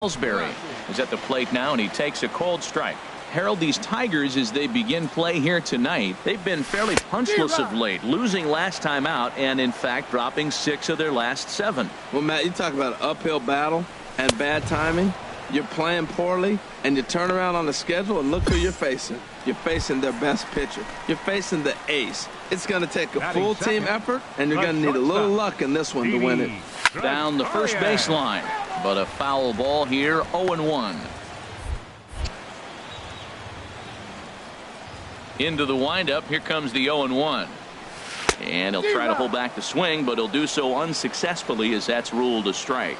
Ellsbury is at the plate now, and he takes a cold strike. Harold, these Tigers, as they begin play here tonight, they've been fairly punchless of late, losing last time out and in fact dropping 6 of their last 7. Well, Matt, you talk about an uphill battle and bad timing. You're playing poorly and you turn around on the schedule and look who you're facing. You're facing their best pitcher. You're facing the ace. It's going to take a full team effort, and you're going to need a little luck in this one to win it. Down the first baseline, but a foul ball here, 0-1. Into the windup, here comes the 0-1. And he'll try to hold back the swing, but he'll do so unsuccessfully as that's ruled a strike.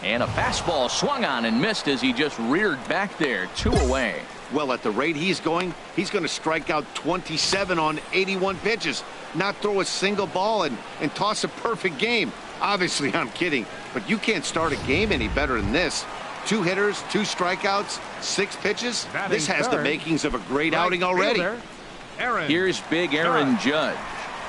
And a fastball swung on and missed as he just reared back there, 2 away. Well, at the rate he's going to strike out 27 on 81 pitches, not throw a single ball and toss a perfect game. Obviously, I'm kidding, but you can't start a game any better than this. 2 hitters, 2 strikeouts, 6 pitches. This has the makings of a great outing already. Here's big Aaron Judge.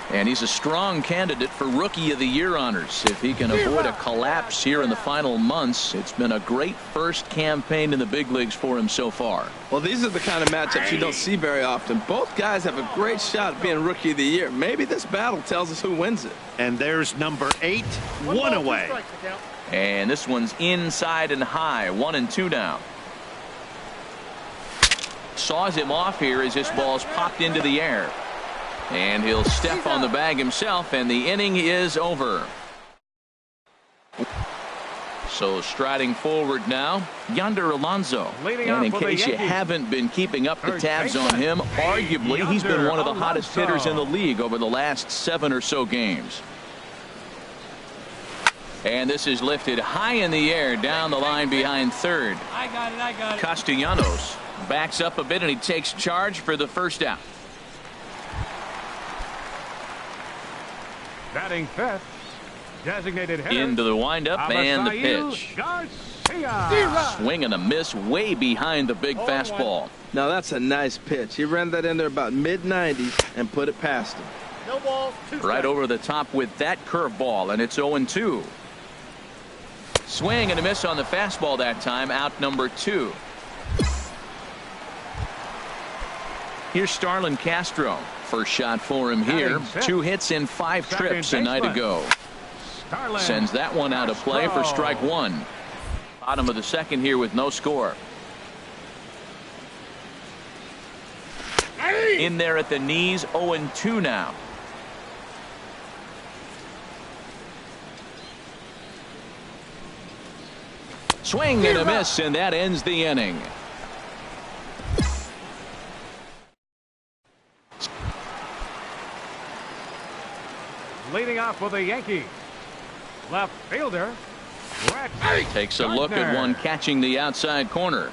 And he's a strong candidate for Rookie of the Year honors. If he can avoid a collapse here in the final months, it's been a great first campaign in the big leagues for him so far. Well, these are the kind of matchups you don't see very often. Both guys have a great shot at being Rookie of the Year. Maybe this battle tells us who wins it. And there's number 8, 1 away. And this one's inside and high, 1-2 now. Saws him off here as this ball's popped into the air. And he'll step on the bag himself, and the inning is over. So striding forward now, Yonder Alonso. And in case you haven't been keeping up the tabs on him, arguably he's been one of the hottest hitters in the league over the last 7 or so games. And this is lifted high in the air down the line behind third. I got it. Castellanos backs up a bit, and he takes charge for the first out. Batting fifth, designated hitter. Into the windup and the pitch. Swing and a miss way behind the big fastball. Now that's a nice pitch. He ran that in there about mid-90s and put it past him. No balls, 2 right over the top with that curveball, and it's 0-2. Swing and a miss on the fastball that time, out number 2. Here's Starlin Castro. First shot for him here. 2 hits in 5 trips a night ago. Sends that one out of play for strike 1. Bottom of the second here with no score. In there at the knees, 0-2 now. Swing and a miss, and that ends the inning. Leading off for the Yankees, left fielder takes a look at one catching the outside corner.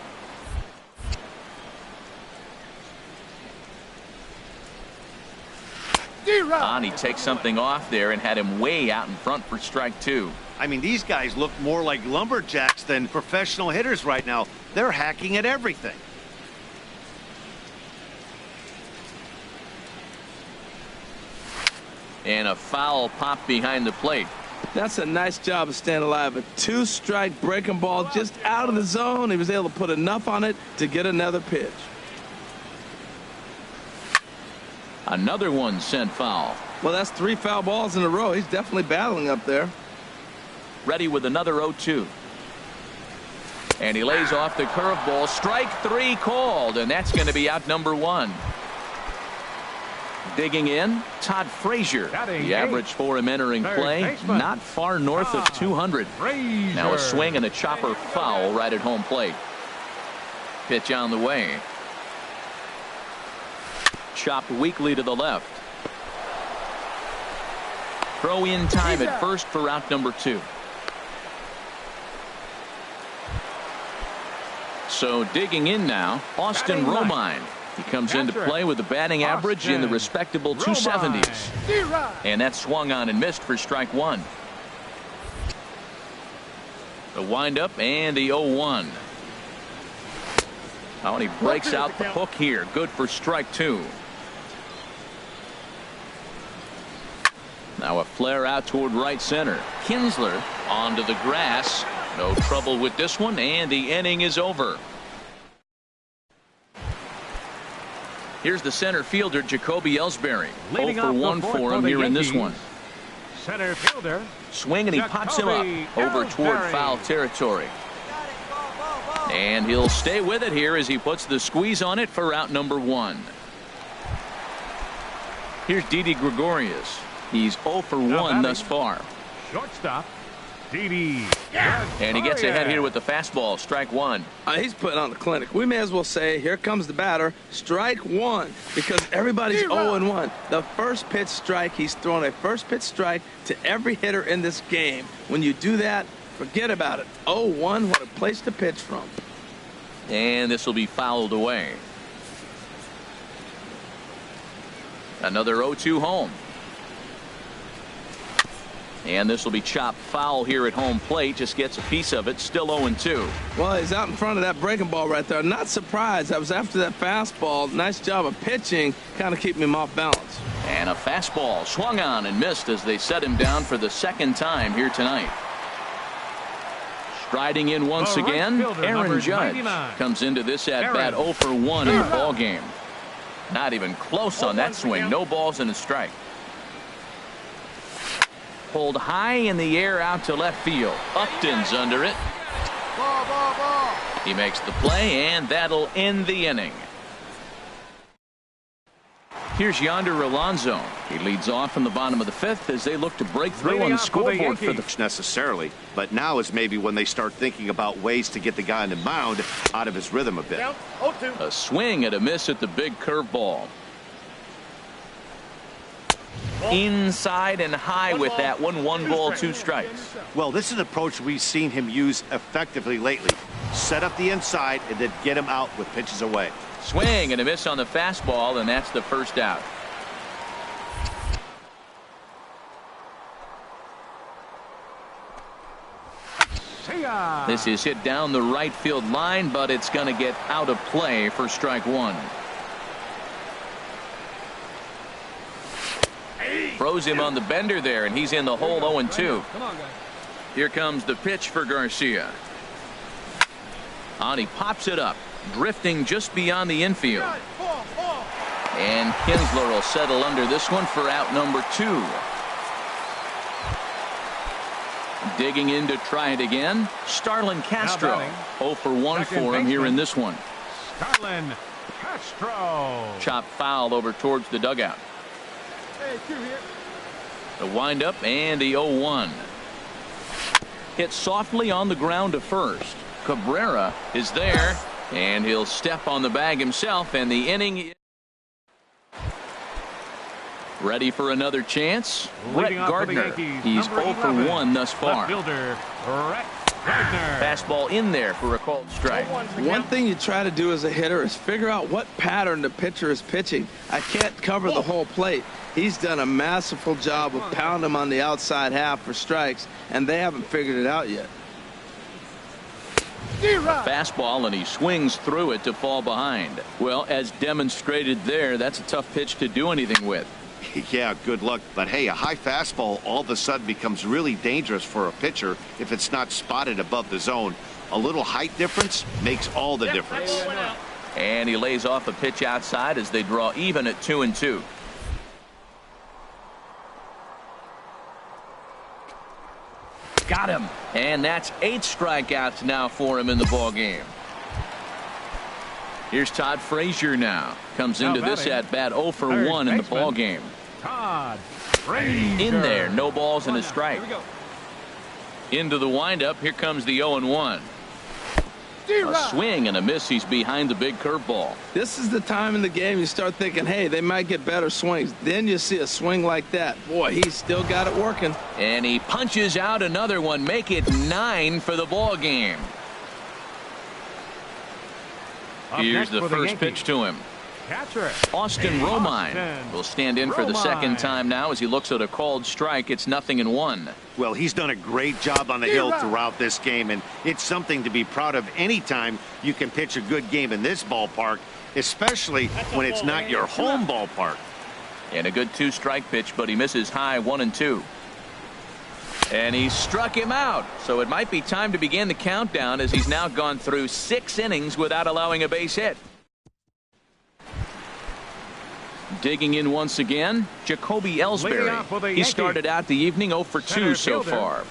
He takes something off there and had him way out in front for strike 2. I mean, these guys look more like lumberjacks than professional hitters right now. They're hacking at everything. And a foul pop behind the plate. That's a nice job of staying alive. A 2-strike breaking ball just out of the zone. He was able to put enough on it to get another pitch. Another one sent foul. Well, that's 3 foul balls in a row. He's definitely battling up there. Ready with another 0-2. And he lays off the curveball. Strike 3 called, and that's going to be out number 1. Digging in, Todd Frazier. The average for him entering play, not far north of 200. Now a swing and a chopper foul right at home plate. Pitch on the way. Chopped weakly to the left. Throw in time at first for out number 2. So digging in now, Austin Romine. He comes into play with a batting average in the respectable 270s. And that swung on and missed for strike 1. The windup and the 0-1. Oh, and he breaks out the hook here. Good for strike 2. Now a flare out toward right center. Kinsler Onto the grass. No trouble with this one, and the inning is over. Here's the center fielder, Jacoby Ellsbury. 0 for 1 for him here in this one. Center fielder. Swing, and he pops him up over toward foul territory. And he'll stay with it here as he puts the squeeze on it for out number 1. Here's Didi Gregorius. He's 0 for 1 thus far. Shortstop, Didi. And he gets ahead here with the fastball. Strike 1. He's putting on the clinic. We may as well say, here comes the batter. Strike 1, because everybody's 0-1. The first pitch strike, he's throwing a first pitch strike to every hitter in this game. When you do that, forget about it. 0-1, what a place to pitch from. And this will be fouled away. Another 0-2 home. And this will be chopped foul here at home plate. Just gets a piece of it. Still 0-2. Well, he's out in front of that breaking ball right there. Not surprised. I was after that fastball. Nice job of pitching. Kind of keeping him off balance. And a fastball swung on and missed as they set him down for the second time here tonight. Striding in once again, Aaron Judge 99. comes into this at-bat 0 for 1 in the ball game. Not even close on that swing. No balls and a strike. Pulled high in the air out to left field. Upton's under it. He makes the play, and that'll end the inning. Here's Yonder Alonso. He leads off in the bottom of the 5th as they look to break through on the scoreboard for the necessarily, but now is maybe when they start thinking about ways to get the guy on the mound out of his rhythm a bit. A swing and a miss at the big curveball. Inside and high with that one. 1 ball, 2 strikes. Well, this is an approach we've seen him use effectively lately. Set up the inside and then get him out with pitches away. Swing and a miss on the fastball, and that's the first out. This is hit down the right field line, but it's going to get out of play for strike 1. Froze him on the bender there, and he's in the hole 0-2. Here comes the pitch for Garcia. And he pops it up, drifting just beyond the infield. And Kinsler will settle under this one for out number 2. Digging in to try it again, Starlin Castro. 0 for 1 for him here in this one. Starlin Castro. Chop foul over towards the dugout. The windup and the 0-1. Hit softly on the ground to first. Cabrera is there, and he'll step on the bag himself, and the inning. Ready for another chance? Brett Gardner. He's 0 for 1 thus far. Fastball in there for a called strike. One thing you try to do as a hitter is figure out what pattern the pitcher is pitching. I can't cover the whole plate. He's done a masterful job of pounding him on the outside half for strikes, and they haven't figured it out yet. A fastball, and he swings through it to fall behind. Well, as demonstrated there, that's a tough pitch to do anything with. Yeah, good luck. But hey, a high fastball all of a sudden becomes really dangerous for a pitcher if it's not spotted above the zone. A little height difference makes all the difference. And he lays off a pitch outside as they draw even at 2-2. Got him. And that's 8 strikeouts now for him in the ball game. Here's Todd Frazier now. Comes into this at bat 0 for 1 in the ball game. Todd Frazier. In there, no balls and a strike. Into the windup. Here comes the 0-1. A swing and a miss. He's behind the big curveball. This is the time in the game you start thinking, hey, they might get better swings. Then you see a swing like that. Boy, he's still got it working. And he punches out another one. Make it 9 for the ball game. Here's the first pitch to him. Catcher. Austin Romine will stand in for the second time now as he looks at a called strike. It's 0-1. Well, he's done a great job on the hill throughout this game, and it's something to be proud of anytime you can pitch a good game in this ballpark, especially when it's not your home ballpark. And a good 2-strike pitch, but he misses high 1-2. And he struck him out. So it might be time to begin the countdown as he's now gone through 6 innings without allowing a base hit. Digging in once again, Jacoby Ellsbury. He started out the evening 0 for 2 so far.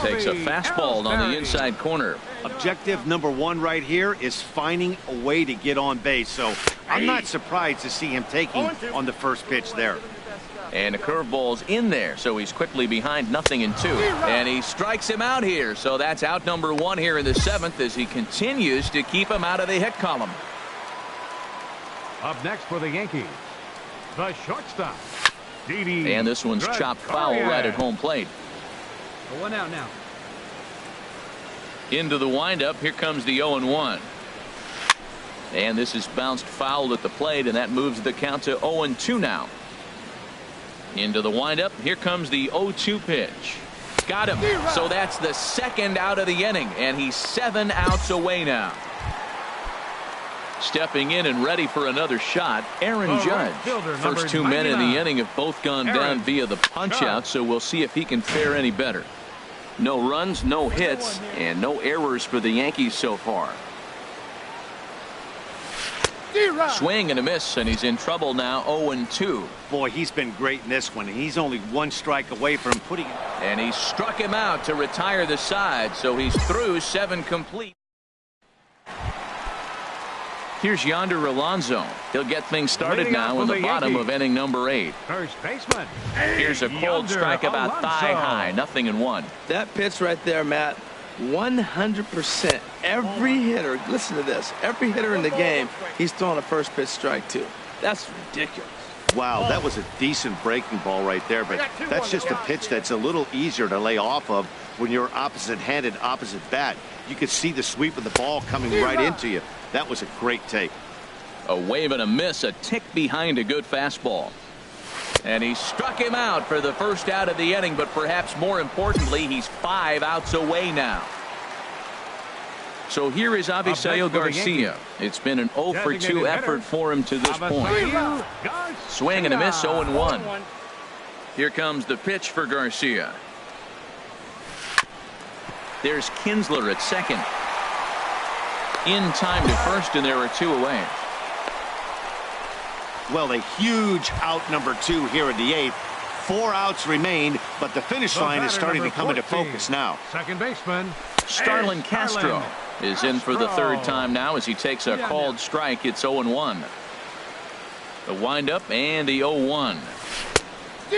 Takes a fastball on the inside corner. Objective number 1 right here is finding a way to get on base. So I'm not surprised to see him taking on the first pitch there. And a curveball's in there, so he's quickly behind 0-2. And he strikes him out here, so that's out number 1 here in the 7th as he continues to keep him out of the hit column. Up next for the Yankees, the shortstop, Didi. And this one's chopped foul right at home plate. 1 out now. Into the windup, here comes the 0-1. And this is bounced foul at the plate, and that moves the count to 0-2 now. Into the windup, here comes the 0-2 pitch. Got him. So that's the 2nd out of the inning, and he's 7 outs away now. Stepping in and ready for another shot, Aaron Judge. First 2 men in the inning have both gone down via the punch-out, so we'll see if he can fare any better. No runs, no hits, and no errors for the Yankees so far. Swing and a miss, and he's in trouble now, 0-2. Boy, he's been great in this one. He's only 1 strike away from putting it. And he struck him out to retire the side, so he's through 7 complete. Here's Yonder Alonso. He'll get things started now in the bottom of inning number 8. First baseman. Here's a cold strike about thigh high, 0-1. That pitch right there, Matt, 100%. Every hitter, listen to this, every hitter in the game, he's throwing a first pitch strike to. That's ridiculous. Wow, that was a decent breaking ball right there, but that's just a pitch that's a little easier to lay off of when you're opposite-handed, opposite bat. You could see the sweep of the ball coming right into you. That was a great take. A wave and a miss, a tick behind a good fastball. And he struck him out for the first out of the inning, but perhaps more importantly, he's 5 outs away now. So here is Avisail Garcia. It's been an 0 for 2 effort for him to this point. Swing and a miss, 0-1. Here comes the pitch for Garcia. There's Kinsler at second. In time to first, and there are 2 away. Well, a huge out number 2 here in the 8th. 4 outs remain, but the finish line is starting to come into focus now. Second baseman, Starlin Castro is in for the 3rd time now as he takes a called strike. It's 0-1. The windup and the 0-1.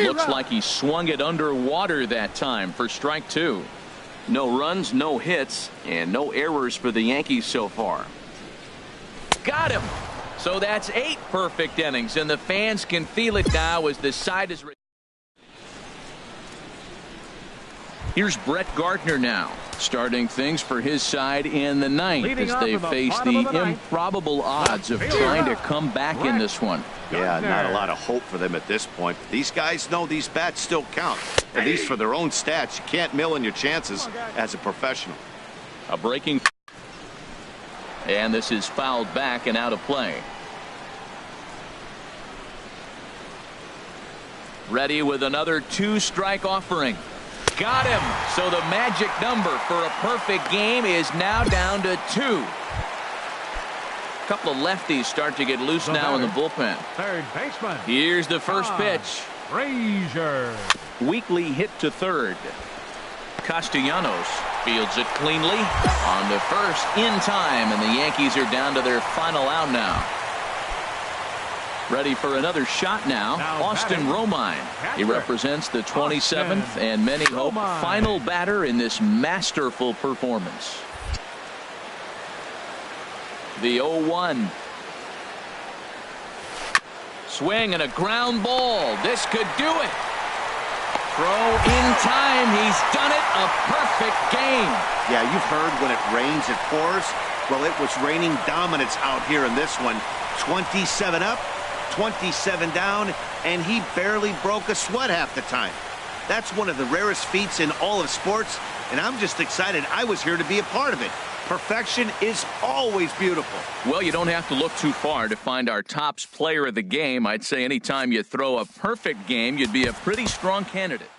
Looks like he swung it underwater that time for strike 2. No runs, no hits, and no errors for the Yankees so far. Got him. So that's 8 perfect innings, and the fans can feel it now as the side is. Here's Brett Gardner now, starting things for his side in the 9th as they face the improbable odds of trying to come back in this one. Yeah, not a lot of hope for them at this point. These guys know these bats still count, at least for their own stats. You can't mill in your chances as a professional. A breaking. And this is fouled back and out of play. Ready with another 2-strike offering. Got him. So the magic number for a perfect game is now down to 2. A couple of lefties start to get loose now in the bullpen. Third baseman. Here's the first pitch. Frazier. Weakly hit to third. Castellanos fields it cleanly on the first in time, and the Yankees are down to their final out now. Ready for another shot now, Austin Romine. He represents the 27th and many hope final batter in this masterful performance. The 0-1. Swing and a ground ball. This could do it. Throw in time. He's done it. A perfect game. Yeah, you've heard when it rains, it pours. Well, it was raining dominance out here in this one. 27 up, 27 down, and he barely broke a sweat half the time. That's one of the rarest feats in all of sports, and I'm just excited I was here to be a part of it. Perfection is always beautiful. Well, you don't have to look too far to find our tops player of the game. I'd say anytime you throw a perfect game, you'd be a pretty strong candidate.